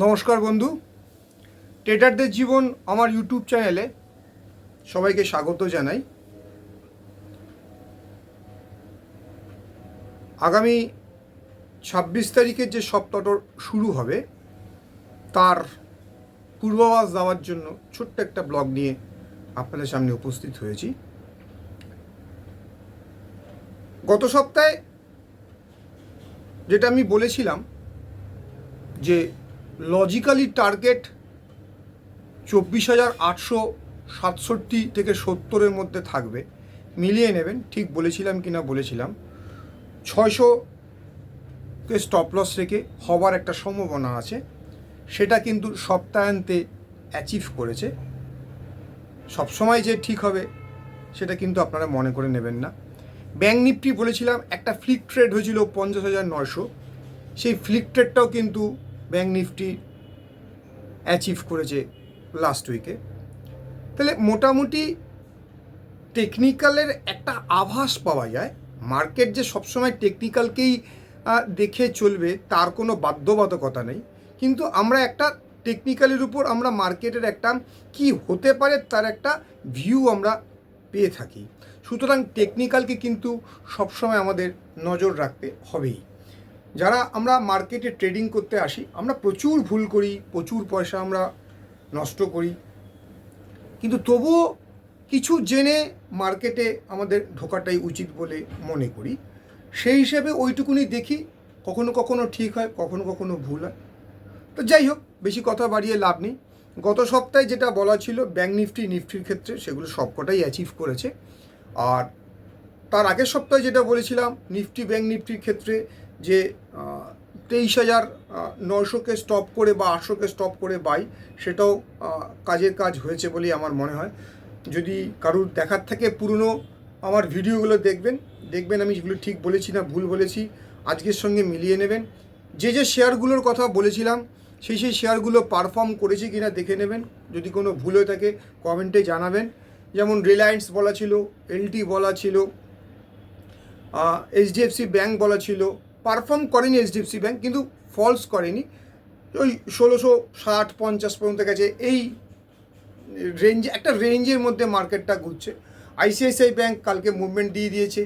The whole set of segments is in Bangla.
নমস্কার বন্ধু, ট্রেডারদের জীবন আমার ইউটিউব চ্যানেলে সবাইকে স্বাগত জানাই। আগামী 26 তারিখের যে সপ্তাহটা শুরু হবে তার পূর্বাভাস দেওয়ার জন্য ছোট্ট একটা ব্লগ নিয়ে আপনাদের সামনে উপস্থিত হয়েছি। গত সপ্তাহে যেটা আমি বলেছিলাম যে লজিক্যালি টার্গেট 24,867 থেকে 70-এর মধ্যে থাকবে, মিলিয়ে নেবেন। ঠিক বলেছিলাম কি না বলেছিলাম। 600-কে স্টপ লস রেখে হবার একটা সম্ভাবনা আছে, সেটা কিন্তু সপ্তাহান্তে অ্যাচিভ করেছে। সবসময় যে ঠিক হবে সেটা কিন্তু আপনারা মনে করে নেবেন না। ব্যাঙ্ক নিফটি বলেছিলাম একটা ফ্লিক ট্রেড হয়েছিল 50,900, সেই ফ্লিক ট্রেডটাও কিন্তু ব্যাঙ্ক নিফটি অ্যাচিভ করেছে লাস্ট উইকে। তাহলে মোটামুটি টেকনিক্যালের একটা আভাস পাওয়া যায়। মার্কেট যে সবসময় টেকনিক্যালকেই দেখে চলবে তার কোনো বাধ্যবাধকতা নেই, কিন্তু আমরা একটা টেকনিক্যালের উপর আমরা মার্কেটের একটা কি হতে পারে তার একটা ভিউ আমরা পেয়ে থাকি। সুতরাং টেকনিক্যালকে কিন্তু সবসময় আমাদের নজর রাখতে হবেই। যারা আমরা মার্কেটে ট্রেডিং করতে আসি আমরা প্রচুর ভুল করি, প্রচুর পয়সা আমরা নষ্ট করি, কিন্তু তবুও কিছু জেনে মার্কেটে আমাদের ঢোকাটাই উচিত বলে মনে করি। সেই হিসেবে ওইটুকুনি দেখি, কখনো কখনো ঠিক হয়, কখনো কখনো ভুল হয়। তো যাই হোক, বেশি কথা বাড়িয়ে লাভ নেই। গত সপ্তাহে যেটা বলা ছিল ব্যাঙ্ক নিফটির ক্ষেত্রে সেগুলো সবকটাই অ্যাচিভ করেছে। আর তার আগের সপ্তাহে যেটা বলেছিলাম ব্যাঙ্ক নিফটির ক্ষেত্রে যে 23,900-কে স্টপ করে বা 800-কে স্টপ করে বাই, সেটাও কাজের কাজ হয়েছে বলেই আমার মনে হয়। যদি কারুর দেখার থাকে পুরনো আমার ভিডিওগুলো দেখবেন আমি যেগুলো ঠিক বলেছি না ভুল বলেছি আজকের সঙ্গে মিলিয়ে নেবেন। যে শেয়ারগুলোর কথা বলেছিলাম সেই শেয়ারগুলো পারফর্ম করেছে কিনা দেখে নেবেন। যদি কোনো ভুল হয়ে থাকে কমেন্টে জানাবেন। যেমন রিলায়েন্স বলা ছিল, এলটি বলা ছিল, এইচডিএফসি ব্যাঙ্ক বলা ছিল। পারফর্ম করেনি এইচডিএফসি ব্যাঙ্ক, কিন্তু ফলস করেনি, ওই 1660-50 পর্যন্ত গেছে। এই রেঞ্জ, একটা রেঞ্জের মধ্যে মার্কেটটা ঘুরছে। আইসিআইসিআই ব্যাঙ্ক কালকে মুভমেন্ট দিয়ে দিয়েছে,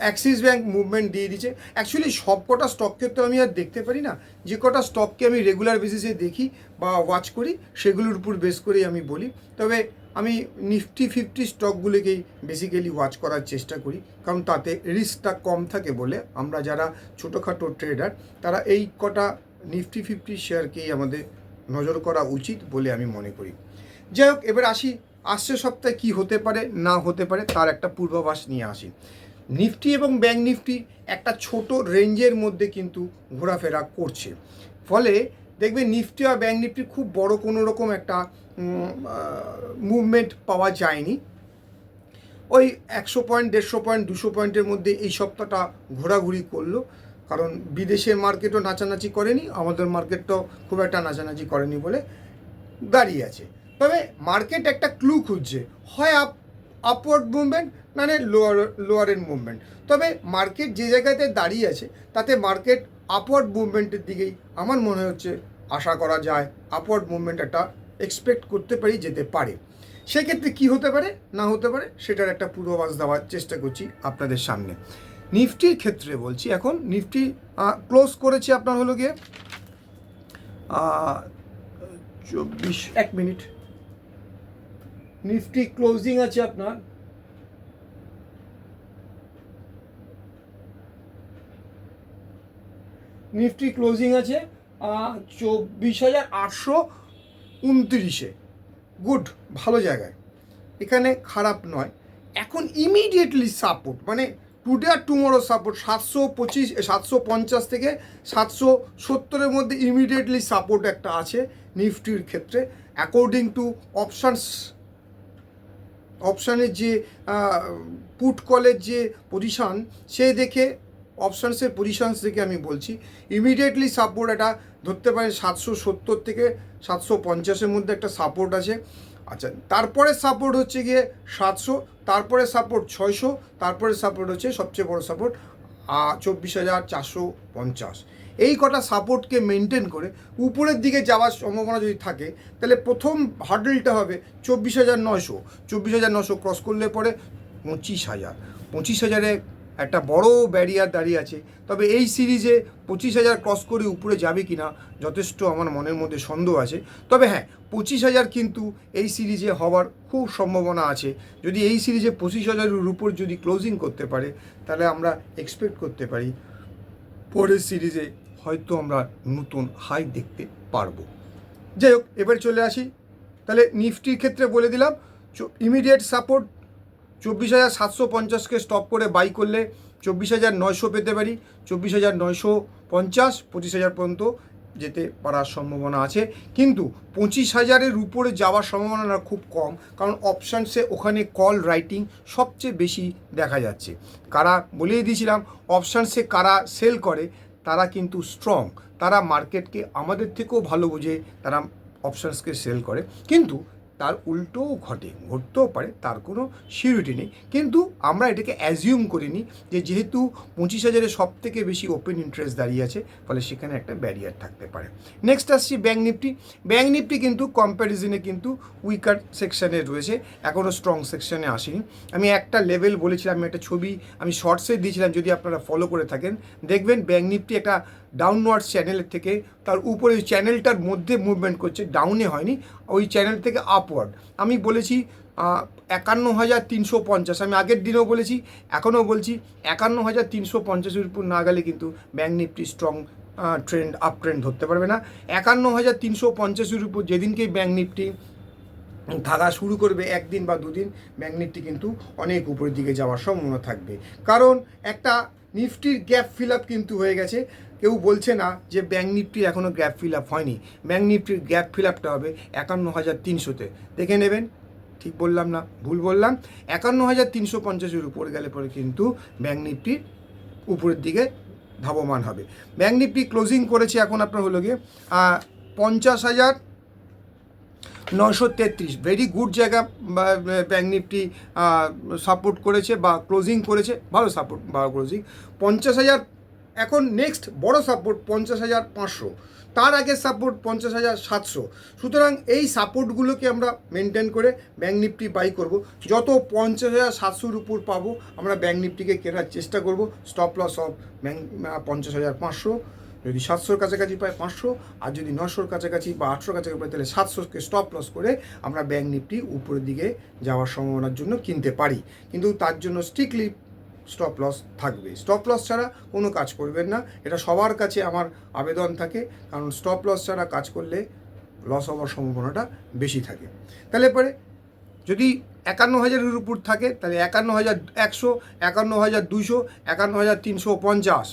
অ্যাক্সিস ব্যাঙ্ক মুভমেন্ট দিয়ে দিয়েছে। অ্যাকচুয়ালি সব কটা স্টককে তো আমি আর দেখতে পারি না, যে কটা স্টককে আমি রেগুলার বেসিসে দেখি বা ওয়াচ করি সেগুলোর উপর বেস করেই আমি বলি। তবে আমি নিফটি 50 স্টকগুলোকেই বেসিক্যালি ওয়াচ করার চেষ্টা করি, কারণ তাতে রিস্কটা কম থাকে বলে আমরা যারা ছোটোখাটো ট্রেডার তারা এই কটা নিফটি 50 শেয়ারকেই আমাদের নজর করা উচিত বলে আমি মনে করি। যাই হোক, এবার আসছে সপ্তাহে কী হতে পারে না হতে পারে তার একটা পূর্বাভাস নিয়ে আসি। নিফটি এবং ব্যাঙ্ক নিফটি একটা ছোট রেঞ্জের মধ্যে কিন্তু ঘোরাফেরা করছে, ফলে দেখবে নিফটি আর ব্যাঙ্ক নিফটি খুব বড় কোনো রকম একটা মুভমেন্ট পাওয়া যায়নি। ওই 100 পয়েন্ট, 150 পয়েন্ট, 200 পয়েন্টের মধ্যে এই সপ্তাহটা ঘোরাঘুরি করলো, কারণ বিদেশের মার্কেটও নাচানাচি করেনি, আমাদের মার্কেটটাও খুব একটা নাচানাচি করেনি বলে দাঁড়িয়ে আছে। তবে মার্কেট একটা ক্লু খুঁজছে, হয় আপওয়ার্ড মুভমেন্ট মানে লোয়ারের মুভমেন্ট। তবে মার্কেট যে জায়গাতে দাঁড়িয়ে আছে তাতে মার্কেট আপওয়ার্ড মুভমেন্টের দিকেই আমার মনে হচ্ছে আশা করা যায়, আপওয়ার্ড মুভমেন্ট একটা এক্সপেক্ট করতে পারি, যেতে পারে। সেক্ষেত্রে কী হতে পারে না হতে পারে সেটার একটা পূর্বাভাস দেওয়ার চেষ্টা করছি আপনাদের সামনে। নিফটির ক্ষেত্রে বলছি, এখন নিফটি ক্লোজ করেছে আপনার হলো গিয়ে 1 মিনিট। নিফটি ক্লোজিং আছে আপনার নিফটি ক্লোজিং আছে 24,829-এ। গুড, ভালো জায়গায়, এখানে খারাপ নয়। এখন ইমিডিয়েটলি সাপোর্ট মানে টুডে আর টুমোরো সাপোর্ট 750 থেকে 770-এর মধ্যে ইমিডিয়েটলি সাপোর্ট একটা আছে নিফটির ক্ষেত্রে অ্যাকর্ডিং টু অপশানের যে পুট কলের যে পজিশান সে দেখে অপশানসের পজিশানস দেখে আমি বলছি ইমিডিয়েটলি সাপোর্ট এটা ধরতে পারে 770 থেকে 750-এর মধ্যে একটা সাপোর্ট আছে। আচ্ছা, তারপরে সাপোর্ট হচ্ছে গিয়ে 700, তারপরে সাপোর্ট 600, তারপরে সাপোর্ট হচ্ছে সবচেয়ে বড় সাপোর্ট 24,450। এই কটা সাপোর্টকে মেনটেন করে উপরের দিকে যাওয়ার সম্ভাবনা যদি থাকে তাহলে প্রথম হার্ডেলটা হবে 24,900। 24,900 ক্রস করলে পরে 25,000 একটা বড় ব্যারিয়ার দাঁড়িয়ে আছে। তবে এই সিরিজে 25,000 ক্রস করে উপরে যাবে কি না যথেষ্ট আমার মনের মধ্যে সন্দেহ আছে। তবে হ্যাঁ, 25,000 কিন্তু এই সিরিজে হওয়ার খুব সম্ভাবনা আছে। যদি এই সিরিজে 25,000-এর উপর যদি ক্লোজিং করতে পারে তাহলে আমরা এক্সপেক্ট করতে পারি পরের সিরিজে হয়তো আমরা নতুন হাই দেখতে পারবো। যাই হোক, এবার চলে আসি তাহলে নিফটির ক্ষেত্রে বলে দিলাম ইমিডিয়েট সাপোর্ট 24,750-কে স্টপ করে বাই করলে 24,900 পেতে পারি। 24,950 25,000 পর্যন্ত যেতে পারার সম্ভাবনা আছে, কিন্তু 25,000-এর উপরে যাওয়ার সম্ভাবনা খুব কম, কারণ অপশানসে ওখানে কল রাইটিং সবচেয়ে বেশি দেখা যাচ্ছে। কারা বলেই দিয়েছিলাম অপশানসে কারা সেল করে তারা কিন্তু স্ট্রং, তারা মার্কেটকে আমাদের থেকেও ভালো বোঝে, তারা অপশানসকে সেল করে। কিন্তু তার উল্টোও ঘটতেও পারে, তার কোনো সিউরিটি নেই। কিন্তু আমরা এটাকে অ্যাজিউম করিনি যে যেহেতু 25,000-এ সব থেকে বেশি ওপেন ইন্টারেস্ট দাঁড়িয়ে আছে, ফলে সেখানে একটা ব্যারিয়ার থাকতে পারে। নেক্সট আসছি ব্যাঙ্ক নিফটি। ব্যাঙ্ক নিফটি কিন্তু কম্প্যারিজনে কিন্তু উইকার সেকশানে রয়েছে, এখনও স্ট্রং সেকশানে আসেনি। আমি একটা লেভেল বলেছিলাম, আমি একটা ছবি আমি শর্টসে দিয়েছিলাম, যদি আপনারা ফলো করে থাকেন দেখবেন ব্যাঙ্ক নিফটি একটা ডাউনওয়ার্ড চ্যানেলের থেকে তার উপরে চ্যানেলটার মধ্যে মুভমেন্ট করছে, ডাউনে হয়নি, ওই চ্যানেল থেকে আপওয়ার্ড। আমি বলেছি 51,350, আমি আগের দিনেও বলেছি এখনও বলছি 51,350-এর উপর না গেলে কিন্তু bank Nifty strong trend up trend ধরতে পারবে না। 51,350-এর উপর যেদিনকেই ব্যাঙ্ক নিফটি থাকা শুরু করবে, একদিন বা দুদিন, ব্যাঙ্ক নিফটি কিন্তু অনেক উপরের দিকে যাওয়ার সম্ভাবনা থাকবে। কারণ একটা নিফটির গ্যাপ ফিল আপ কিন্তু হয়ে গেছে। কেউ বলছে না যে ব্যাঙ্ক নিফটির এখনও গ্যাপ ফিল আপ হয়নি। ব্যাঙ্ক নিফটির গ্যাপ ফিল আপটা হবে 51,300-তে, দেখে নেবেন ঠিক বললাম না ভুল বললাম। 51,350-এর উপর গেলে পরে কিন্তু ব্যাঙ্ক নিফটির উপরের দিকে ধাবমান হবে। ব্যাঙ্ক নিফটি ক্লোজিং করেছে এখন আপনার হলো গিয়ে 50,933, ভেরি গুড জায়গা ব্যাঙ্ক নিফটি সাপোর্ট করেছে বা ক্লোজিং করেছে, ভালো সাপোর্ট বা ক্লোজিং। 50,000 এখন নেক্সট বড় সাপোর্ট 50,500, তার আগের সাপোর্ট 50,700। সুতরাং এই সাপোর্টগুলোকে আমরা মেনটেন করে ব্যাঙ্ক নিফটি বাই করব। যত 50,700-র উপর পাবো আমরা ব্যাঙ্ক নিফটিকে কেনার চেষ্টা করব। স্টপ লস অফ ব্যাঙ্ক 50,500, যদি 700-র কাছাকাছি পায় 500, আর যদি 900-র কাছাকাছি বা 800-র কাছাকাছি পায় তাহলে 700-কে স্টপ লস করে আমরা ব্যাঙ্ক নিফটি উপরের দিকে যাওয়ার সম্ভাবনার জন্য কিনতে পারি। কিন্তু তার জন্য স্ট্রিক্টলি স্টপ লস থাকবে। স্টপ লস ছাড়া কোনো কাজ করবেন না, এটা সবার কাছে আমার আবেদন থাকে, কারণ স্টপ লস ছাড়া কাজ করলে লস হওয়ার সম্ভাবনাটা বেশি থাকে। তাহলে পরে যদি 51,000-এর উপর থাকে তাহলে 51,100, 51,200, 51,350,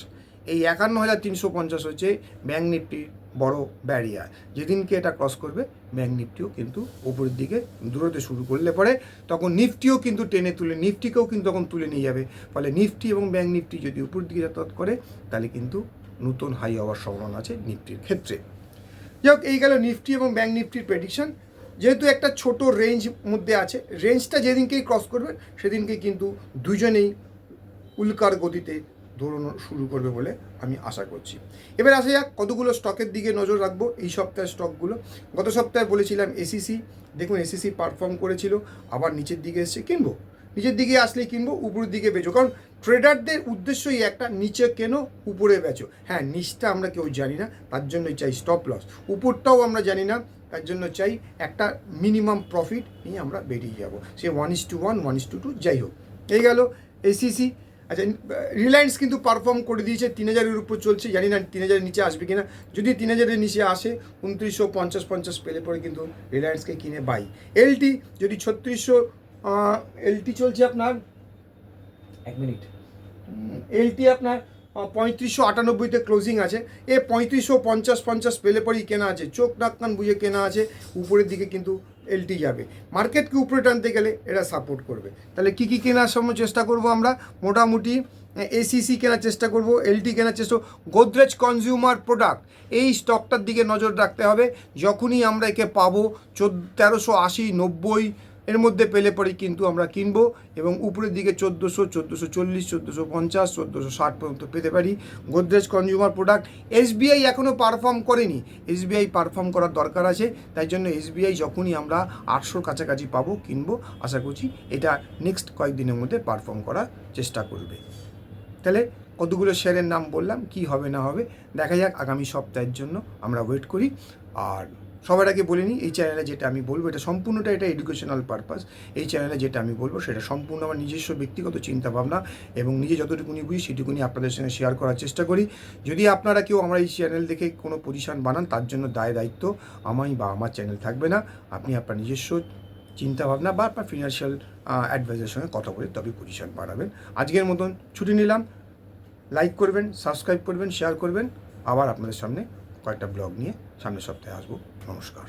এই 51,350 হচ্ছে ব্যাঙ্ক নিফটির বড় ব্যারিয়ার। যেদিনকে এটা ক্রস করবে ব্যাঙ্ক নিফটিও কিন্তু উপরের দিকে দূরতে শুরু করলে পরে তখন নিফটিও কিন্তু টেনে তুলে, নিফটিকেও কিন্তু তখন তুলে নিয়ে যাবে। ফলে নিফটি এবং ব্যাঙ্ক নিফটি যদি উপরের দিকে যাতায়াত করে তাহলে কিন্তু নতুন হাই হওয়ার সম্ভাবনা আছে নিফটির ক্ষেত্রে। যাই হোক, এই গেল নিফটি এবং ব্যাঙ্ক নিফটির প্রেডিকশন। যেহেতু একটা ছোট রেঞ্জ মধ্যে আছে, রেঞ্জটা যেদিনকেই ক্রস করবে সেদিনকে কিন্তু দুজনেই উল্কার গতিতে দৌড়ানো শুরু করবে বলে আমি আশা করছি। এবার আসা যাক কতগুলো স্টকের দিকে নজর রাখবো এই সপ্তাহের স্টকগুলো। গত সপ্তাহে বলেছিলাম এসিসি, দেখুন এসিসি পারফর্ম করেছিল, আবার নিচের দিকে এসছে, কিনবো, নিচের দিকে আসলেই কিনবো, উপরের দিকে বেচো, কারণ ট্রেডারদের উদ্দেশ্যই একটা, নিচে কেনো উপরে বেচো। হ্যাঁ, নিচটা আমরা কেউ জানি না, তার জন্যই চাই স্টপ লস, উপরটাও আমরা জানি না, তার জন্য চাই একটা মিনিমাম প্রফিট নিয়ে আমরা বেরিয়ে যাব, সে 1:1, 1:2, যাই হোক। এই গেল এসিসি। আচ্ছা, রিলায়েন্স কিন্তু পারফর্ম করে দিয়েছে, 3,000-এর উপর চলছে, জানি না 3,000-এর নিচে আসবে কিনা। যদি 3,000-এর নিচে আসে 2950 পেলে পরে কিন্তু রিলায়েন্সকে কিনে বাই। এলটি যদি 3600, এলটি চলছে আপনার 1 মিনিট, এলটি আপনার 3598 ক্লোজিং আছে। 3550 পেলে পরেই কেনা আছে, চোখ নাক কান বুঝে কেনা আছে। উপরের দিকে কিন্তু এলটি যাবে, মার্কেটকে উপরে টানতে গেলে এরা সাপোর্ট করবে। তাহলে কী কী কেনার সময় চেষ্টা করব আমরা? মোটামুটি এসিসি কেনার চেষ্টা করব, এলটি কেনার চেষ্টা, গোদরেজ কনজিউমার প্রোডাক্ট, এই স্টকটার দিকে নজর রাখতে হবে। যখনই আমরা একে পাবো 1380, 90 এর মধ্যে পেলে পরেই কিন্তু আমরা কিনবো, এবং উপরের দিকে 1400, 1440, 1450, 1460 পর্যন্ত পেতে পারি। Godrej consumer product. এসবিআই এখনও পারফর্ম করেনি, এসবিআই পারফর্ম করার দরকার আছে, তাই জন্য এসবিআই যখনই আমরা 800 কাছাকাছি পাবো কিনবো। আশা করছি এটা নেক্সট কয়েকদিনের মধ্যে পারফর্ম করার চেষ্টা করবে। তাহলে কতগুলো শেয়ারের নাম বললাম, কি হবে না হবে দেখা যাক, আগামী সপ্তাহের জন্য আমরা ওয়েট করি। আর সবার আগে বলে নিই, এই চ্যানেলে যেটা আমি বলবো এটা সম্পূর্ণটা এটা এডুকেশনাল পারপাস। এই চ্যানেলে যেটা আমি বলবো সেটা সম্পূর্ণ আমার নিজস্ব ব্যক্তিগত চিন্তাভাবনা, এবং নিজে যতটুকুনি বুঝি সেটুকুনি আপনাদের সঙ্গে শেয়ার করার চেষ্টা করি। যদি আপনারা কেউ আমার এই চ্যানেল দেখে কোনো পজিশন বানান, তার জন্য দায়িত্ব আমি বা আমার চ্যানেল থাকবে না। আপনি আপনার নিজস্ব চিন্তাভাবনা বা আপনার ফিনান্সিয়াল অ্যাডভাইজারের সঙ্গে কথা বলে তবে পজিশন বাড়াবেন। আজকের মতন ছুটি নিলাম। লাইক করবেন, সাবস্ক্রাইব করবেন, শেয়ার করবেন। আবার আপনাদের সামনে কয়েকটা ব্লগ নিয়ে সামনের সপ্তাহে আসবো। নমস্কার।